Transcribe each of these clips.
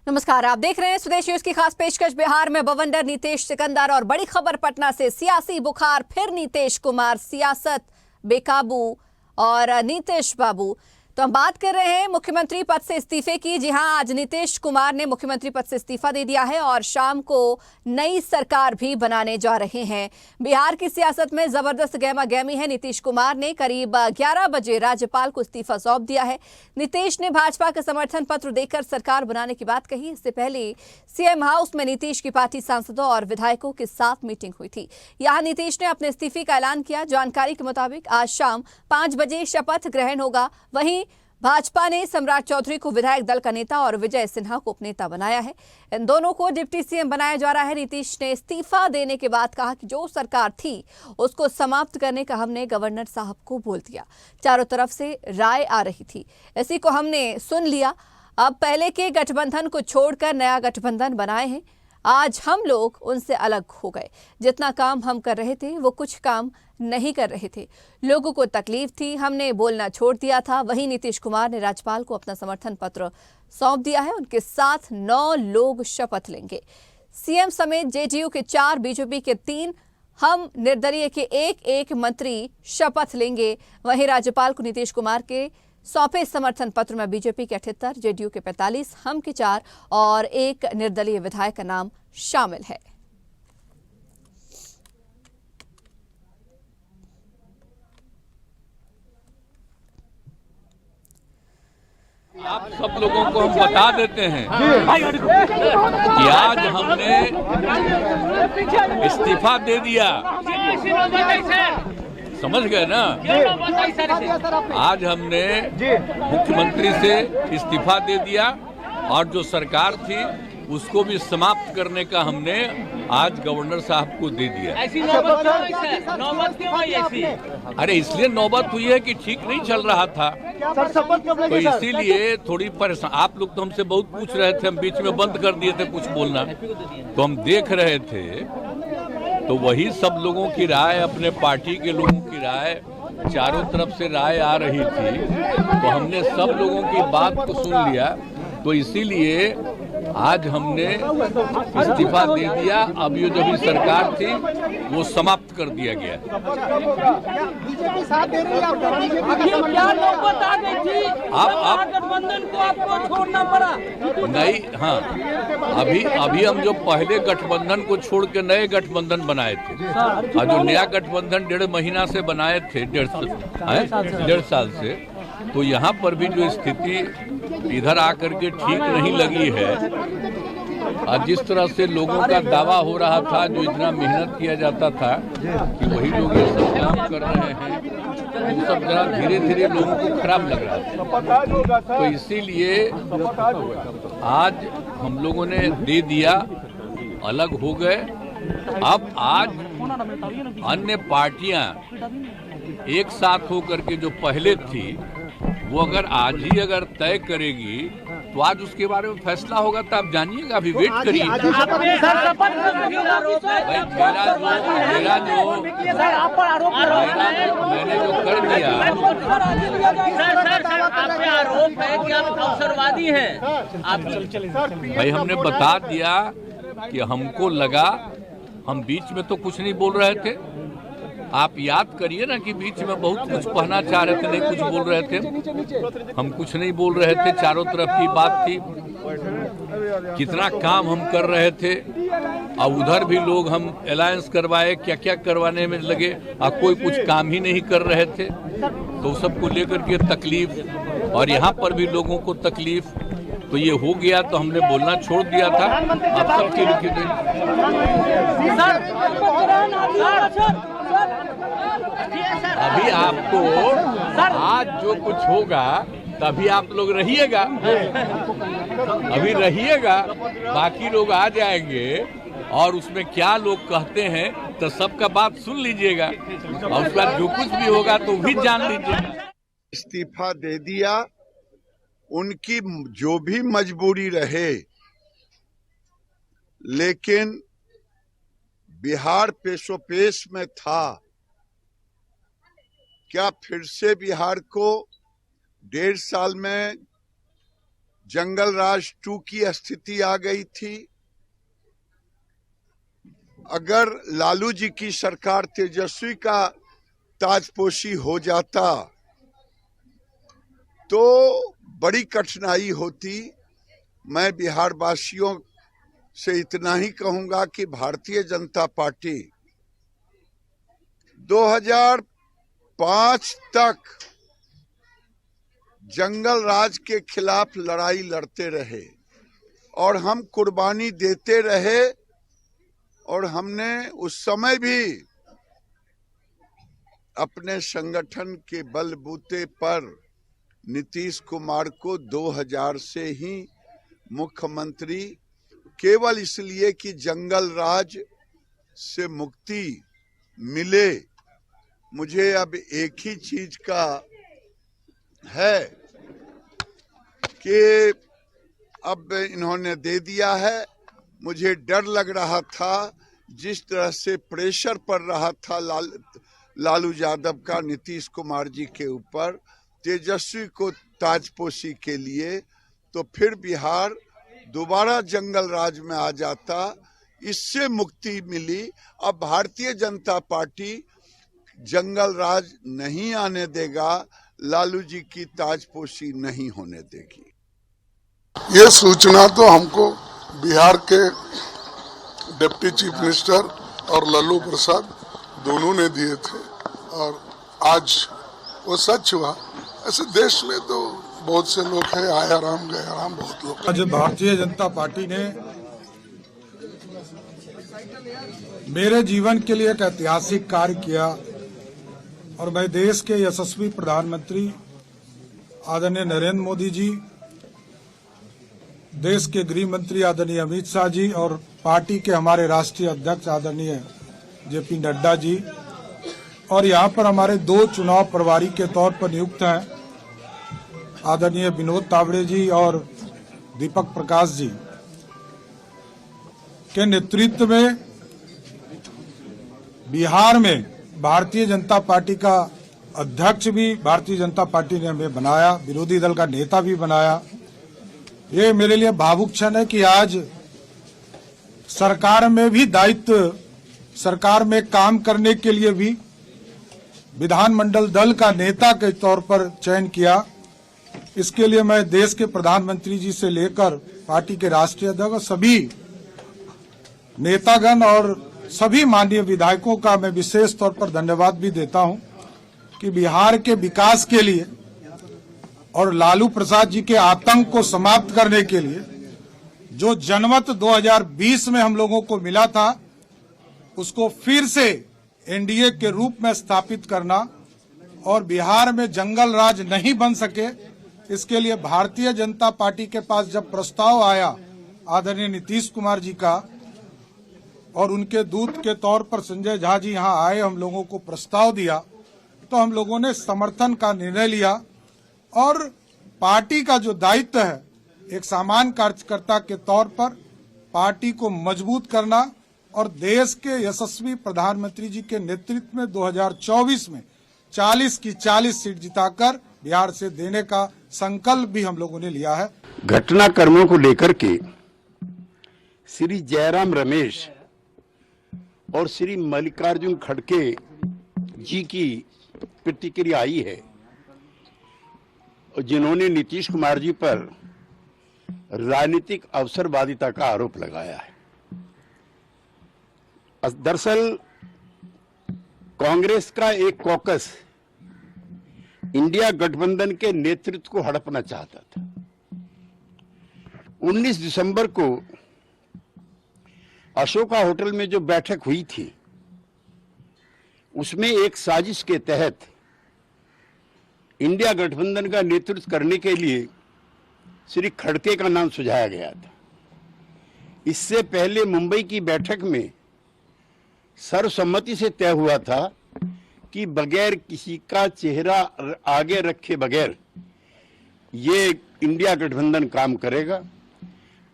नमस्कार, आप देख रहे हैं स्वदेश न्यूज की खास पेशकश। बिहार में बवंडर नीतीश सिकंदर और बड़ी खबर पटना से, सियासी बुखार फिर नीतीश कुमार, सियासत बेकाबू और नीतीश बाबू। तो हम बात कर रहे हैं मुख्यमंत्री पद से इस्तीफे की। जी हां, आज नीतीश कुमार ने मुख्यमंत्री पद से इस्तीफा दे दिया है और शाम को नई सरकार भी बनाने जा रहे हैं। बिहार की सियासत में जबरदस्त गहमा गहमी है। नीतीश कुमार ने करीब 11 बजे राज्यपाल को इस्तीफा सौंप दिया है। नीतीश ने भाजपा का समर्थन पत्र देकर सरकार बनाने की बात कही। इससे पहले सीएम हाउस में नीतीश की पार्टी सांसदों और विधायकों के साथ मीटिंग हुई थी। यहां नीतीश ने अपने इस्तीफे का ऐलान किया। जानकारी के मुताबिक आज शाम 5 बजे शपथ ग्रहण होगा। वहीं भाजपा ने सम्राट चौधरी को विधायक दल का नेता और विजय सिन्हा को उपनेता बनाया है। इन दोनों को डिप्टी सीएम बनाया जा रहा है। नीतीश ने इस्तीफा देने के बाद कहा कि जो सरकार थी उसको समाप्त करने का हमने गवर्नर साहब को बोल दिया। चारों तरफ से राय आ रही थी, इसी को हमने सुन लिया। अब पहले के गठबंधन को छोड़कर नया गठबंधन बनाए हैं। आज हम लोग उनसे अलग हो गए। जितना काम हम कर रहे थे वो कुछ काम नहीं कर रहे थे। लोगों को तकलीफ थी, हमने बोलना छोड़ दिया था। वहीं नीतीश कुमार ने राज्यपाल को अपना समर्थन पत्र सौंप दिया है। उनके साथ 9 लोग शपथ लेंगे। सीएम समेत जेडीयू के 4, बीजेपी के 3, हम निर्दलीय के 1 मंत्री शपथ लेंगे। वहीं राज्यपाल को नीतीश कुमार के सौंपे समर्थन पत्र में बीजेपी के 78, जेडीयू के 45, हम के 4 और 1 निर्दलीय विधायक का नाम शामिल है। आप सब लोगों को हम बता देते हैं कि आज हमने इस्तीफा दे दिया। समझ गए ना? आज हमने मुख्यमंत्री से इस्तीफा दे दिया और जो सरकार थी उसको भी समाप्त करने का हमने आज गवर्नर साहब को दे दिया। ऐसी नौबत क्यों आई ऐसी? अरे इसलिए नौबत हुई है कि ठीक नहीं चल रहा था, तो इसीलिए थोड़ी परेशान। आप लोग तो हमसे बहुत पूछ रहे थे, हम बीच में बंद कर दिए थे कुछ बोलना, तो हम देख रहे थे। तो वही सब लोगों की राय, अपने पार्टी के लोगों की राय, चारों तरफ से राय आ रही थी, तो हमने सब लोगों की बात को सुन लिया। तो इसीलिए आज हमने इस्तीफा दे दिया। अब ये जो भी सरकार थी वो समाप्त कर दिया गया। बीजेपी साथ दे रही है आप गठबंधन को आपको छोड़ना पड़ा? नहीं, हाँ, अभी हम जो पहले गठबंधन को छोड़ के नए गठबंधन बनाए थे, और जो नया गठबंधन 1.5 महीना से बनाए थे, 1.5 साल से, तो यहाँ पर भी जो स्थिति इधर आकर के ठीक नहीं लगी है। और जिस तरह से लोगों का दावा हो रहा था, जो इतना मेहनत किया जाता था कि वही लोग ये सब काम कर रहे हैं, वो सब जरा धीरे धीरे लोगों को खराब लग रहा था। तो इसीलिए आज हम लोगों ने दे दिया, अलग हो गए। अब आज अन्य पार्टियां एक साथ होकर के जो पहले थी वो अगर आज ही अगर तय करेगी तो आज उसके बारे में फैसला होगा। तो आप जानिएगा, अभी वेट करिए। भाई मैंने जो कर दिया, आरोप है कि आप अवसरवादी हैं। भाई हमने बता दिया कि हमको लगा, हम बीच में तो कुछ नहीं बोल रहे थे। आप याद करिए ना कि बीच में बहुत कुछ कहना चाह रहे थे, नहीं कुछ बोल रहे थे। हम कुछ नहीं बोल रहे थे, चारों तरफ की बात थी, कितना काम हम कर रहे थे। और उधर भी लोग हम अलायंस करवाए, क्या क्या करवाने में लगे, और कोई कुछ काम ही नहीं कर रहे थे। तो सबको लेकर के तकलीफ, और यहाँ पर भी लोगों को तकलीफ, तो ये हो गया। तो हमने बोलना छोड़ दिया था। अब सबकी लिखित अभी आपको आज जो कुछ होगा तभी आप लोग रहिएगा, अभी रहिएगा, बाकी लोग आ जाएंगे और उसमें क्या लोग कहते हैं तो सबका बात सुन लीजिएगा, और उसके बाद जो कुछ भी होगा तो भी जान लीजिएगा। इस्तीफा दे दिया, उनकी जो भी मजबूरी रहे, लेकिन बिहार पेशोपेश में था। क्या फिर से बिहार को 1.5 साल में जंगल राज 2 की स्थिति आ गई थी। अगर लालू जी की सरकार तेजस्वी का ताजपोशी हो जाता तो बड़ी कठिनाई होती। मैं बिहार वासियों से इतना ही कहूंगा कि भारतीय जनता पार्टी 2005 तक जंगल राज के खिलाफ लड़ाई लड़ते रहे और हम कुर्बानी देते रहे, और हमने उस समय भी अपने संगठन के बलबूते पर नीतीश कुमार को 2000 से ही मुख्यमंत्री केवल इसलिए कि जंगल राज से मुक्ति मिले। मुझे अब एक ही चीज का है कि अब इन्होंने दे दिया है। मुझे डर लग रहा था जिस तरह से प्रेशर पड़ रहा था लालू यादव का नीतीश कुमार जी के ऊपर तेजस्वी को ताजपोशी के लिए, तो फिर बिहार दोबारा जंगल राज में आ जाता। इससे मुक्ति मिली। अब भारतीय जनता पार्टी जंगल राज नहीं आने देगा, लालू जी की ताजपोशी नहीं होने देगी। ये सूचना तो हमको बिहार के डिप्टी चीफ मिनिस्टर और लालू प्रसाद दोनों ने दिए थे और आज वो सच हुआ। ऐसे देश में तो बहुत से लोग हैं, आया राम गया राम, बहुत लोग। आज भारतीय जनता पार्टी ने मेरे जीवन के लिए एक ऐतिहासिक कार्य किया और मैं देश के यशस्वी प्रधानमंत्री आदरणीय नरेंद्र मोदी जी, देश के गृह मंत्री आदरणीय अमित शाह जी और पार्टी के हमारे राष्ट्रीय अध्यक्ष आदरणीय जेपी नड्डा जी, और यहाँ पर हमारे 2 चुनाव प्रभारी के तौर पर नियुक्त हैं आदरणीय विनोद तावड़े जी और दीपक प्रकाश जी के नेतृत्व में बिहार में भारतीय जनता पार्टी का अध्यक्ष भी भारतीय जनता पार्टी ने हमें बनाया, विरोधी दल का नेता भी बनाया। ये मेरे लिए भावुक क्षण है कि आज सरकार में भी दायित्व, सरकार में काम करने के लिए भी विधानमंडल दल का नेता के तौर पर चयन किया। इसके लिए मैं देश के प्रधानमंत्री जी से लेकर पार्टी के राष्ट्रीय अध्यक्ष, सभी नेतागण और सभी माननीय विधायकों का मैं विशेष तौर पर धन्यवाद भी देता हूं कि बिहार के विकास के लिए और लालू प्रसाद जी के आतंक को समाप्त करने के लिए जो जनमत 2020 में हम लोगों को मिला था, उसको फिर से एनडीए के रूप में स्थापित करना और बिहार में जंगल राज नहीं बन सके, इसके लिए भारतीय जनता पार्टी के पास जब प्रस्ताव आया आदरणीय नीतीश कुमार जी का और उनके दूत के तौर पर संजय झा जी यहाँ आए, हम लोगों को प्रस्ताव दिया, तो हम लोगों ने समर्थन का निर्णय लिया और पार्टी का जो दायित्व है एक सामान्य कार्यकर्ता के तौर पर पार्टी को मजबूत करना और देश के यशस्वी प्रधानमंत्री जी के नेतृत्व में 2024 में 40 की 40 सीट जिताकर बिहार से देने का संकल्प भी हम लोगों ने लिया है। घटनाक्रमों को लेकर के श्री जयराम रमेश और श्री मल्लिकार्जुन खड़गे जी की प्रतिक्रिया आई है, जिन्होंने नीतीश कुमार जी पर राजनीतिक अवसरवादिता का आरोप लगाया है। दरअसल कांग्रेस का एक कॉकस इंडिया गठबंधन के नेतृत्व को हड़पना चाहता था। 19 दिसंबर को अशोका होटल में जो बैठक हुई थी, उसमें एक साजिश के तहत इंडिया गठबंधन का नेतृत्व करने के लिए श्री खड़गे का नाम सुझाया गया था। इससे पहले मुंबई की बैठक में सर्वसम्मति से तय हुआ था कि बगैर किसी का चेहरा आगे रखे बगैर ये इंडिया गठबंधन काम करेगा।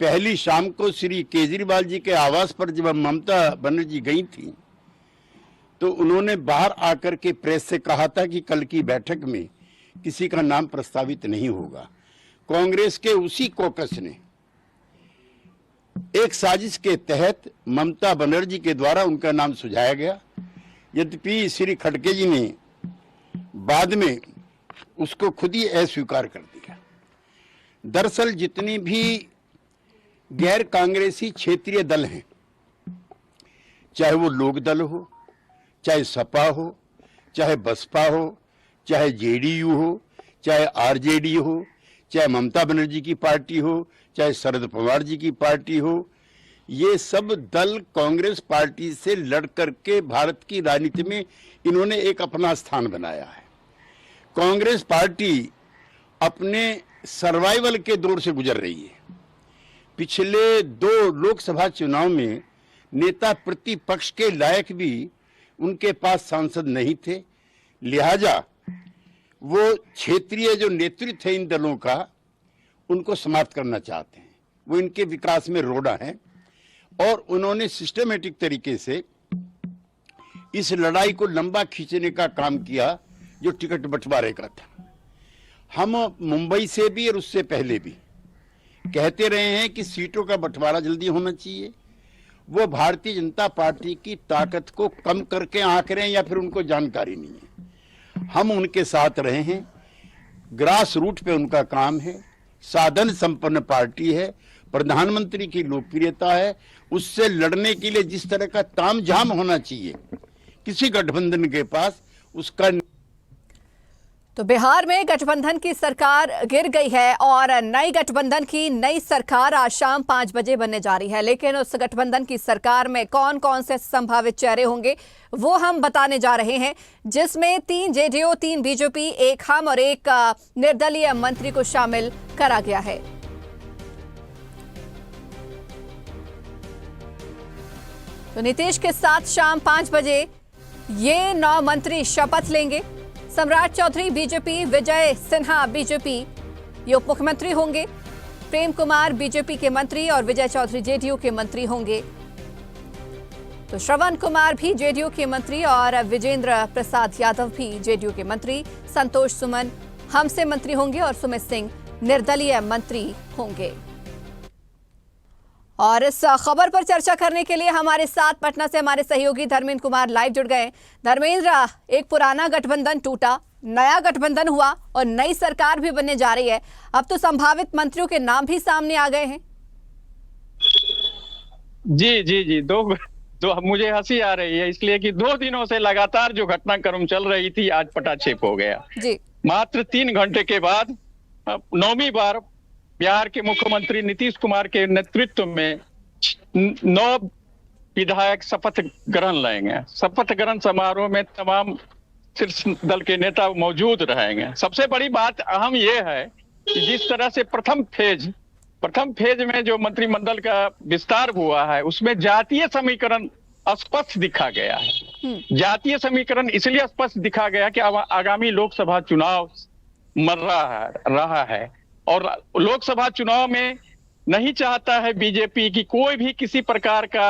पहली शाम को श्री केजरीवाल जी के आवास पर जब ममता बनर्जी गई थी, तो उन्होंने बाहर आकर के प्रेस से कहा था कि कल की बैठक में किसी का नाम प्रस्तावित नहीं होगा। कांग्रेस के उसी कॉकस ने एक साजिश के तहत ममता बनर्जी के द्वारा उनका नाम सुझाया गया। यद्यपि श्री खड़गे जी ने बाद में उसको खुद ही अस्वीकार कर दिया। दरअसल जितनी भी गैर कांग्रेसी क्षेत्रीय दल हैं, चाहे वो लोक दल हो, चाहे सपा हो, चाहे बसपा हो, चाहे जेडीयू हो, चाहे आरजेडी हो, चाहे ममता बनर्जी की पार्टी हो, चाहे शरद पवार जी की पार्टी हो, ये सब दल कांग्रेस पार्टी से लड़ करके भारत की राजनीति में इन्होंने एक अपना स्थान बनाया है। कांग्रेस पार्टी अपने सर्वाइवल के दौर से गुजर रही है। पिछले 2 लोकसभा चुनाव में नेता प्रतिपक्ष के लायक भी उनके पास सांसद नहीं थे, लिहाजा वो क्षेत्रीय जो नेतृत्व है इन दलों का, उनको समाप्त करना चाहते हैं। वो इनके विकास में रोड़ा है और उन्होंने सिस्टमेटिक तरीके से इस लड़ाई को लंबा खींचने का काम किया जो टिकट बंटवारे का था। हम मुंबई से भी और उससे पहले भी कहते रहे हैं कि सीटों का बंटवारा जल्दी होना चाहिए। वो भारतीय जनता पार्टी की ताकत को कम करके आंक रहे हैं या फिर उनको जानकारी नहीं है। हम उनके साथ रहे हैं, ग्रास रूट पे उनका काम है, साधन संपन्न पार्टी है, प्रधानमंत्री की लोकप्रियता है। उससे लड़ने के लिए जिस तरह का तामझाम होना चाहिए किसी गठबंधन के पास, उसका। तो बिहार में गठबंधन की सरकार गिर गई है और नई गठबंधन की नई सरकार आज शाम 5 बजे बनने जा रही है। लेकिन उस गठबंधन की सरकार में कौन कौन से संभावित चेहरे होंगे वो हम बताने जा रहे हैं, जिसमें 3 जेडीयू, 3 बीजेपी, 1 हम और 1 निर्दलीय मंत्री को शामिल करा गया है। तो नीतीश के साथ शाम 5 बजे ये 9 मंत्री शपथ लेंगे। सम्राट चौधरी बीजेपी, विजय सिन्हा बीजेपी ये उप मुख्यमंत्री होंगे, प्रेम कुमार बीजेपी के मंत्री और विजय चौधरी जेडीयू के मंत्री होंगे। तो श्रवण कुमार भी जेडीयू के मंत्री और विजेंद्र प्रसाद यादव भी जेडीयू के मंत्री, संतोष सुमन हम से मंत्री होंगे और सुमित सिंह निर्दलीय मंत्री होंगे। और इस खबर पर चर्चा करने के लिए हमारे साथ पटना से हमारे सहयोगी धर्मेंद्र कुमार लाइव जुड़ गए। धर्मेंद्र, एक पुराना गठबंधन टूटा, नया गठबंधन हुआ और नई सरकार भी बनने जा रही है। अब तो संभावित मंत्रियों के नाम भी सामने आ गए हैं। जी दो मुझे हंसी आ रही है इसलिए कि 2 दिनों से लगातार जो घटनाक्रम चल रही थी आज पटाक्षेप हो गया जी। मात्र 3 घंटे के बाद 9वीं बार बिहार के मुख्यमंत्री नीतीश कुमार के नेतृत्व में 9 विधायक शपथ ग्रहण लेंगे। शपथ ग्रहण समारोह में तमाम शीर्ष दल के नेता मौजूद रहेंगे। सबसे बड़ी बात अहम यह है कि जिस तरह से प्रथम फेज में जो मंत्रिमंडल का विस्तार हुआ है उसमें जातीय समीकरण स्पष्ट दिखा गया है। जातीय समीकरण इसलिए स्पष्ट दिखा गया कि आगामी लोकसभा चुनाव मर रहा है और लोकसभा चुनाव में नहीं चाहता है बीजेपी की कोई भी किसी प्रकार का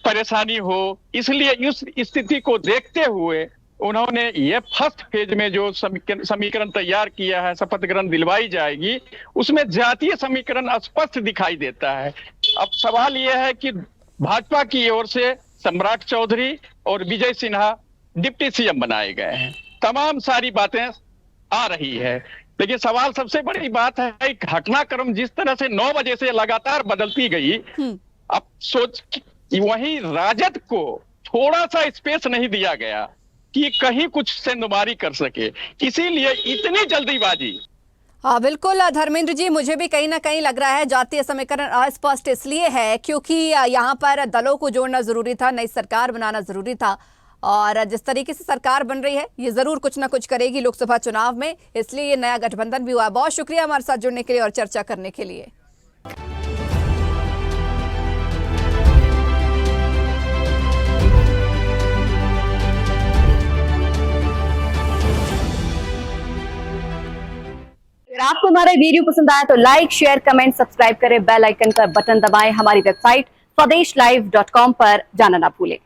परेशानी हो। इसलिए इस स्थिति को देखते हुए उन्होंने ये फर्स्ट फेज में जो समीकरण तैयार किया है, शपथ ग्रहण दिलवाई जाएगी, उसमें जातीय समीकरण स्पष्ट दिखाई देता है। अब सवाल यह है कि भाजपा की ओर से सम्राट चौधरी और विजय सिन्हा डिप्टी सीएम बनाए गए हैं। तमाम सारी बातें आ रही है, लेकिन सवाल सबसे बड़ी बात है घटनाक्रम जिस तरह से 9 बजे से लगातार बदलती गई। अब सोच वहीं राजद को थोड़ा सा स्पेस नहीं दिया गया कि कहीं कुछ सेंधमारी कर सके, इसीलिए इतनी जल्दीबाजी। हाँ बिल्कुल धर्मेंद्र जी, मुझे भी कहीं ना कहीं लग रहा है जातीय समीकरण अस्पष्ट इसलिए है क्योंकि यहाँ पर दलों को जोड़ना जरूरी था, नई सरकार बनाना जरूरी था और जिस तरीके से सरकार बन रही है ये जरूर कुछ ना कुछ करेगी लोकसभा चुनाव में, इसलिए ये नया गठबंधन भी हुआ। बहुत शुक्रिया हमारे साथ जुड़ने के लिए और चर्चा करने के लिए। अगर आपको हमारा वीडियो पसंद आया तो लाइक, शेयर, कमेंट, सब्सक्राइब करें, बेल आइकन का बटन दबाएं। हमारी वेबसाइट swadesh live.com पर जाना ना भूलें।